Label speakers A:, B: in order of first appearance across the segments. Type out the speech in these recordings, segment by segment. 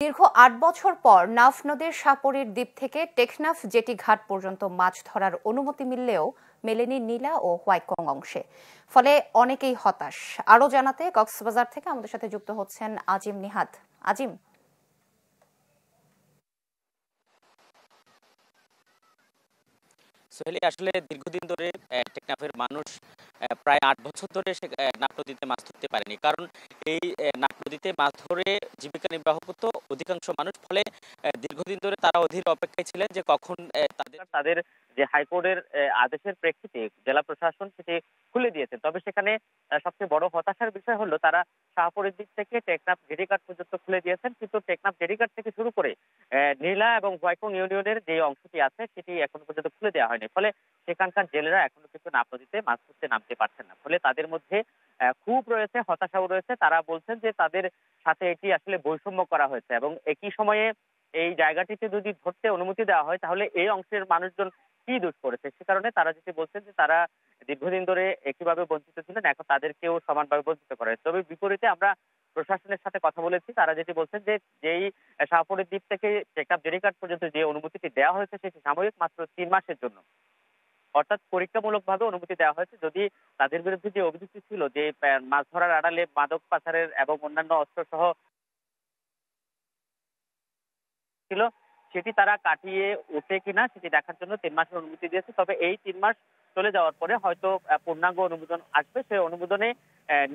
A: দীর্ঘ ৮ বছর পর নাফ নদীর সাপরির দ্বীপ থেকে টেকনাফ জেটি ঘাট পর্যন্ত মাছ ধরার অনুমতি মিললেও মেলেনি নীলা ও হোয়াইকং অংশে। ফলে অনেকেই হতাশ। আরও জানাতে কক্সবাজার থেকে আমাদের সাথে যুক্ত হচ্ছেন আজিম নিহাদ। আজিম,
B: সোহেলি, আসলে দীর্ঘদিন ধরে টেকনাফের মানুষ প্রায় ৮ বছর ধরে সে নাফ নদীতে মাছ ধরতে পারেনি। কারণ এই নাফ নদীতে মাছ ধরে জীবিকা নির্বাহ করত অধিকাংশ মানুষ। ফলে দীর্ঘদিন ধরে তারা অধীর অপেক্ষায় ছিলেন যে কখন তাদের তাদের যে হাইকোর্টের আদেশের প্রেক্ষিতে জেলা প্রশাসন সেটি খুলে দিয়েছে। তবে সেখানে সবচেয়ে বড় হতাশার বিষয় হলো তারা শাহপুরের দিক থেকে টেকনাফ জেটিঘাট পর্যন্ত খুলে দিয়েছেন, কিন্তু টেকনাফ জেটিঘাট থেকে শুরু করে নীলা এবং হোয়াইকং ইউনিয়নের যে অংশটি আছে সেটি এখনো পর্যন্ত খুলে দেওয়া হয়নি। ফলে সেখানকার জেলেরা এখনো কিন্তু নাফ নদীতে মাছ ধরতে নামতে পারছেন না। ফলে তাদের মধ্যে ক্ষোভ রয়েছে, হতাশাও রয়েছে। তারা বলছেন যে তাদের সাথে এটি আসলে বৈষম্য করা হয়েছে এবং একই সময়ে এই জায়গাটিতে যদি ধরতে অনুমতি দেওয়া হয় তাহলে এই অংশের মানুষজন কি দোষ করেছে। সে কারণে তারা যেটি বলছেন যে তারা দীর্ঘদিন ধরে একইভাবে বঞ্চিত ছিলেন, এখন তাদেরকেও সমানভাবে বঞ্চিত করা হয়েছে। তবে বিপরীতে আমরা প্রশাসনের সাথে কথা বলেছি, তারা যেটি বলছেন যে যেই শাহপুরের দ্বীপ থেকে টেকনাফ জেটিঘাট পর্যন্ত যে অনুমতিটি দেওয়া হয়েছে সেটি সাময়িক, মাত্র ৩ মাসের জন্য। অর্থাৎ পরীক্ষামূলকভাবে অনুমতি দেওয়া হয়েছে। যদি তাদের বিরুদ্ধে যে অভিযুক্তি ছিল যে মাছ ধরার আড়ালে মাদক পাচারের এবং অন্যান্য অস্ত্র সহ ছিল, সেটি তারা কাটিয়ে ওঠে কিনা সেটি দেখার জন্য ৩ মাসের অনুমতি দিয়েছে। তবে এই ৩ মাস চলে যাওয়ার পরে হয়তো পূর্ণাঙ্গ অনুমোদন আসবে। সেই অনুমোদনে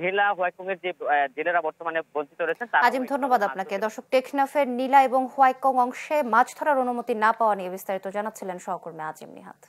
B: নীলা হোয়াইকং এর যে জেলেরা বর্তমানে বঞ্চিত রয়েছেন তারাও
A: আজিম, ধন্যবাদ আপনাকে। দর্শক, টেকনাফের নীলা এবং হোয়াইকং অংশে মাছ ধরার অনুমতি না পাওয়া নিয়ে বিস্তারিত জানাচ্ছিলেন সহকর্মী আজিম নিহাদ।